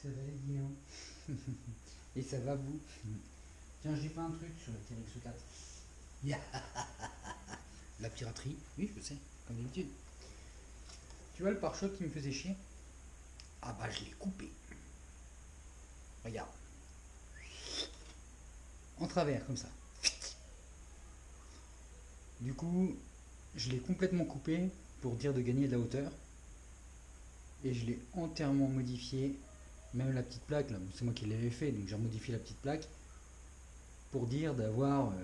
Ça va les Guinéens. Et ça va vous. Tiens, j'ai fait un truc sur le TRX 4. La piraterie, oui, je sais, comme d'habitude. Tu vois le pare-choc qui me faisait chier? Ah bah je l'ai coupé. Regarde. En travers, comme ça. Du coup, je l'ai complètement coupé pour dire de gagner de la hauteur. Et je l'ai entièrement modifié. Même la petite plaque, là, c'est moi qui l'avais fait, donc j'ai modifié la petite plaque pour dire d'avoir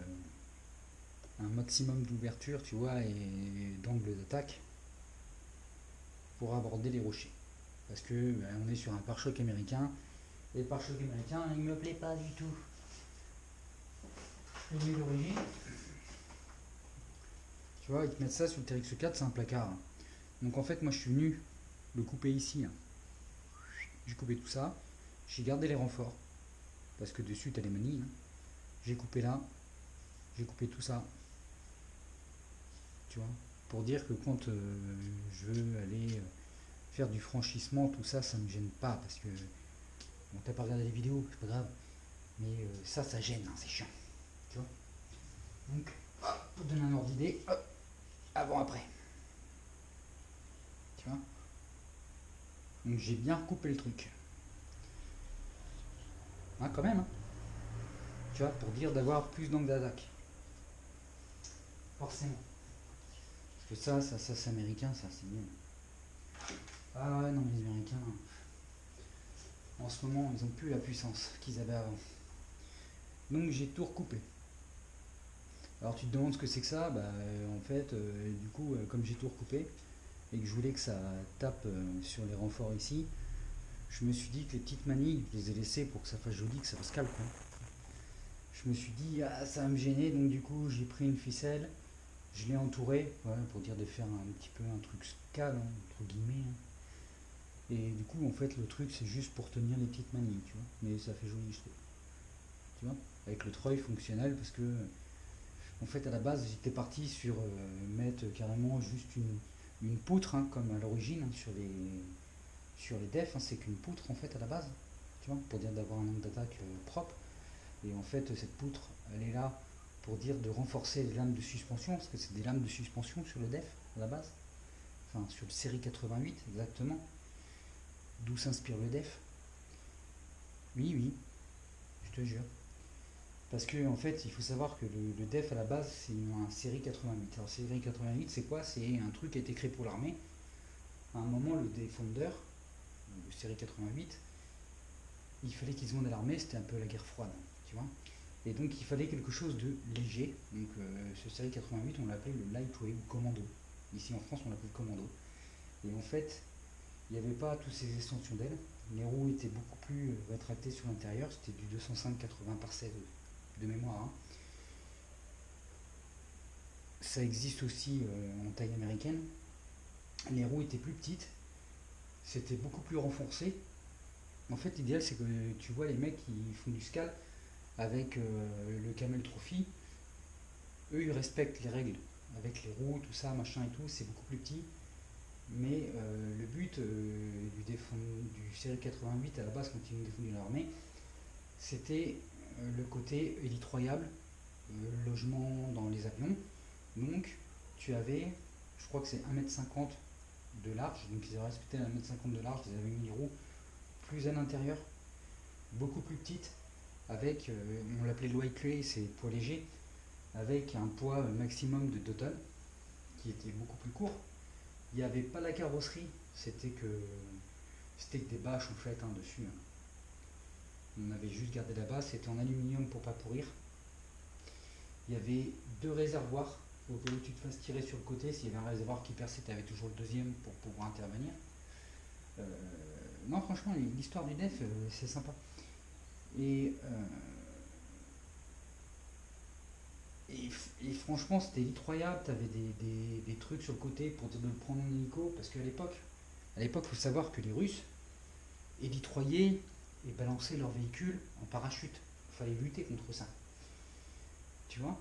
un maximum d'ouverture, tu vois, et d'angle d'attaque pour aborder les rochers. Parce que on est sur un pare-choc américain, et le pare-choc américain, il me plaît pas du tout. Je mets l'origine. Tu vois, ils te mettent ça sur le TRX4, c'est un placard. Donc en fait, moi je suis venu le couper ici. Là. J'ai coupé tout ça. J'ai gardé les renforts. Parce que dessus, tu as les manilles. Hein. J'ai coupé là. J'ai coupé tout ça. Tu vois. Pour dire que quand je veux aller faire du franchissement, tout ça, ça me gêne pas. Parce que, bon, t'as pas regardé les vidéos, c'est pas grave. Mais ça gêne, hein, c'est chiant. Tu vois. Donc, pour donner un ordre d'idée, avant-après. Tu vois. Donc j'ai bien recoupé le truc. Hein, quand même. Hein. Tu vois, pour dire d'avoir plus d'angle d'attaque. Forcément. Parce que ça c'est américain, ça, c'est bien. Ah ouais, non, mais les Américains, en ce moment, ils ont plus la puissance qu'ils avaient avant. Donc j'ai tout recoupé. Alors tu te demandes ce que c'est que ça, en fait, du coup, comme j'ai tout recoupé, et que je voulais que ça tape sur les renforts ici, je me suis dit que les petites manilles, je les ai laissées pour que ça fasse joli, que ça fasse calme. Quoi. Je me suis dit, ah, ça va me gêner, donc du coup, j'ai pris une ficelle, je l'ai entouré, voilà, pour dire de faire un petit peu un truc scale, hein, entre guillemets. Hein. Et du coup, en fait, le truc, c'est juste pour tenir les petites manilles, tu vois. Mais ça fait joli, je trouve. Tu vois. Avec le treuil fonctionnel, parce que, en fait, à la base, j'étais parti sur mettre carrément juste une poutre, hein, comme à l'origine, hein, sur les defs. Hein, c'est qu'une poutre, en fait, à la base. Tu vois, pour dire d'avoir un angle d'attaque propre. Et en fait, cette poutre, elle est là pour dire de renforcer les lames de suspension, parce que c'est des lames de suspension sur le def, à la base. Enfin, sur le série 88, exactement. D'où s'inspire le def. Oui, oui, je te jure. Parce que en fait, il faut savoir que le def à la base, c'est un série 88. Alors série 88, c'est quoi? C'est un truc qui a été créé pour l'armée. À un moment, le Defender, le série 88, il fallait qu'ils se vendent à l'armée, c'était un peu la guerre froide, tu vois. Et donc il fallait quelque chose de léger. Donc ce série 88, on l'appelait le Lightweight ou Commando. Ici en France, on l'appelle Commando. Et en fait, il n'y avait pas toutes ces extensions d'ailes. Les roues étaient beaucoup plus rétractées sur l'intérieur. C'était du 205-80 par 16 de mémoire. Hein. Ça existe aussi en taille américaine. Les roues étaient plus petites. C'était beaucoup plus renforcé. En fait, l'idéal, c'est que tu vois les mecs qui font du scal avec le Camel Trophy. Eux, ils respectent les règles avec les roues, tout ça, machin et tout. C'est beaucoup plus petit. Mais le but du série 88 à la base, quand ils ont défendu l'armée, c'était le côté élitroyable, logement dans les avions. Donc, tu avais, je crois que c'est 1,50 m de large, donc ils avaient respecté 1,50 m de large, ils avaient mis les roues plus à l'intérieur, beaucoup plus petites, avec, on l'appelait le white clay, c'est poids léger, avec un poids maximum de 2 tonnes, qui était beaucoup plus court. Il n'y avait pas la carrosserie, c'était que des bâches en fait hein, dessus. Hein. On avait juste gardé la base, c'était en aluminium pour pas pourrir. Il y avait 2 réservoirs au cas où tu te fasses tirer sur le côté. S'il y avait un réservoir qui perçait, tu avais toujours le deuxième pour pouvoir intervenir. Euh, non, franchement, l'histoire du def, c'est sympa. Et, euh, et franchement, c'était incroyable. Tu avais des trucs sur le côté pour te prendre en hélico. Parce qu'à l'époque, il faut savoir que les Russes élitroyaient et balançaient leurs véhicules en parachute. Il fallait lutter contre ça. Tu vois.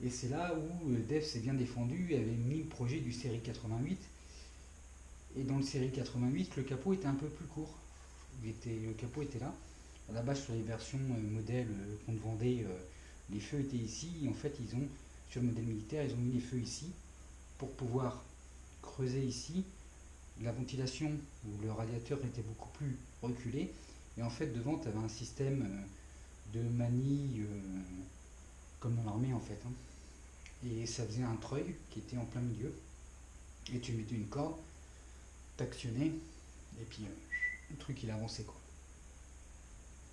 Et c'est là où Def s'est bien défendu, il avait mis le projet du série 88. Et dans le série 88, le capot était un peu plus court. le capot était là. À la base, sur les versions modèles qu'on te vendait, les feux étaient ici. Et en fait, sur le modèle militaire, ils ont mis les feux ici pour pouvoir creuser ici. La ventilation ou le radiateur était beaucoup plus reculé. Et en fait, devant, tu avais un système de manille comme dans l'armée en fait, hein. Et ça faisait un treuil qui était en plein milieu. Et tu mettais une corde, t'actionnais, et puis le truc il avançait quoi.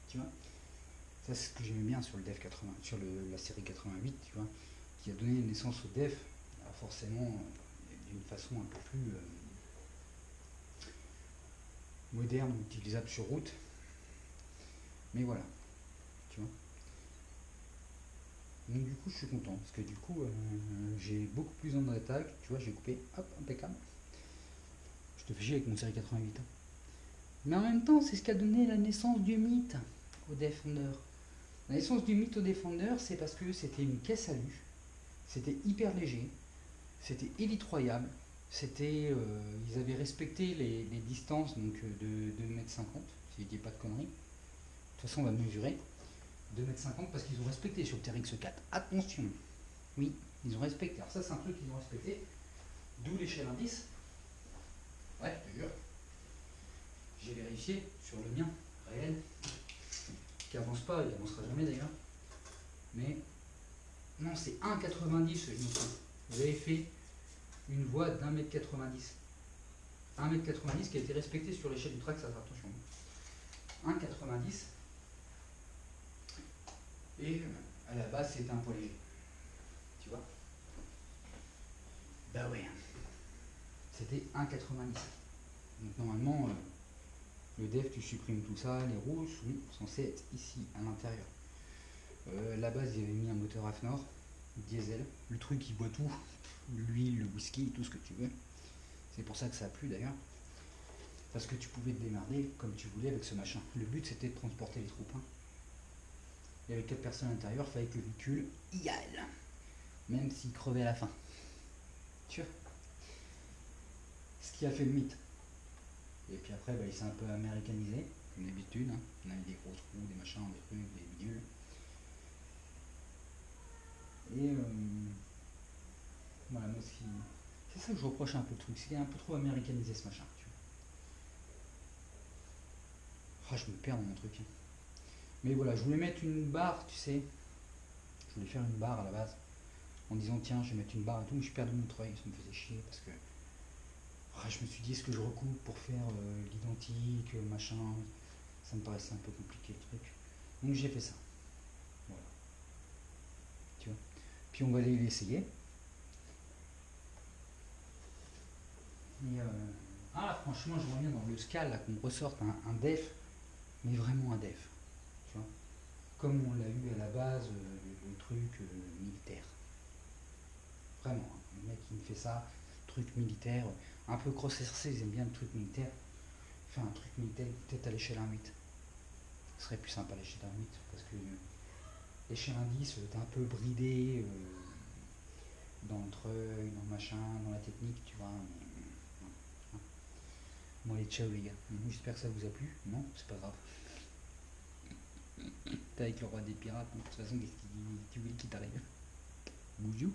Tu vois. Ça c'est ce que j'aimais bien sur le DEF 80, sur la série 88, tu vois, qui a donné naissance au DEF, forcément d'une façon un peu plus moderne, utilisable sur route. Mais voilà, tu vois. Donc du coup je suis content, parce que du coup j'ai beaucoup plus en attaque, tu vois, j'ai coupé, hop, impeccable. Je te fais chier avec mon série 88. Hein. Mais en même temps, c'est ce qui a donné la naissance du mythe au Defender. La naissance du mythe au Defender, c'est parce que c'était une caisse à lu, c'était hyper léger, c'était élitroyable, ils avaient respecté les distances donc, de 2,50 m, si je dis pas de conneries. De toute façon, on va mesurer 2,50 m parce qu'ils ont respecté sur le TRX4. Attention, oui, ils ont respecté. Alors ça, c'est un truc qu'ils ont respecté, d'où l'échelle indice. Ouais, je te jure. J'ai vérifié sur le mien réel, qui avance pas, il avancera jamais d'ailleurs. Mais non, c'est 1,90, je me trompe. Vous avez fait une voie d'1,90 m. 1,90 m qui a été respecté sur l'échelle du track, ça attention. 1,90 et à la base c'était un poids léger. Tu vois. Bah ouais. C'était 1,90. Donc normalement, le DEF, tu supprimes tout ça, les roues sont censées être ici, à l'intérieur. À la base, il avait mis un moteur AFNOR, diesel. Le truc, il boit tout. L'huile, le whisky, tout ce que tu veux. C'est pour ça que ça a plu d'ailleurs. Parce que tu pouvais te démerder comme tu voulais avec ce machin. Le but, c'était de transporter les troupes. Hein. Il y avait 4 personnes à l'intérieur, il fallait que le véhicule y aille. Même s'il crevait à la fin. Tu vois. Ce qui a fait le mythe. Et puis après, bah, il s'est un peu américanisé, comme d'habitude. Hein. On avait des gros trous, des machins, des trucs, des bidules. Et voilà, moi, c'est ça que je reproche un peu le truc, c'est qu'il est un peu trop américanisé ce machin. Tu vois. Oh, je me perds dans mon truc. Hein. Mais voilà, je voulais mettre une barre, tu sais. Je voulais faire une barre à la base. En disant, tiens, je vais mettre une barre et tout, mais je perds de mon treuil, ça me faisait chier parce que. Oh, je me suis dit, est-ce que je recoupe pour faire l'identique, machin. Ça me paraissait un peu compliqué le truc. Donc j'ai fait ça. Voilà. Tu vois. Puis on va aller l'essayer. Et franchement, je reviens dans le SCAL, là, qu'on me ressorte un def, mais vraiment un def. Tu vois. Comme on l'a eu à la base, le truc militaire. Vraiment, hein. Le mec qui me fait ça, truc militaire, un peu cross SRC, ils aiment bien le truc militaire. Faire un truc militaire, peut-être à l'échelle 1,8. Ce serait plus sympa à l'échelle 1,8, parce que l'échelle 1,10, t'es un peu bridé dans le treuil, dans le machin, dans la technique, tu vois. Bon allez, ciao les gars. J'espère que ça vous a plu. Non, c'est pas grave. T'es avec le roi des pirates, hein. De toute façon, qu'est-ce qu'il tu veux qu'il t'arrive. Boujou.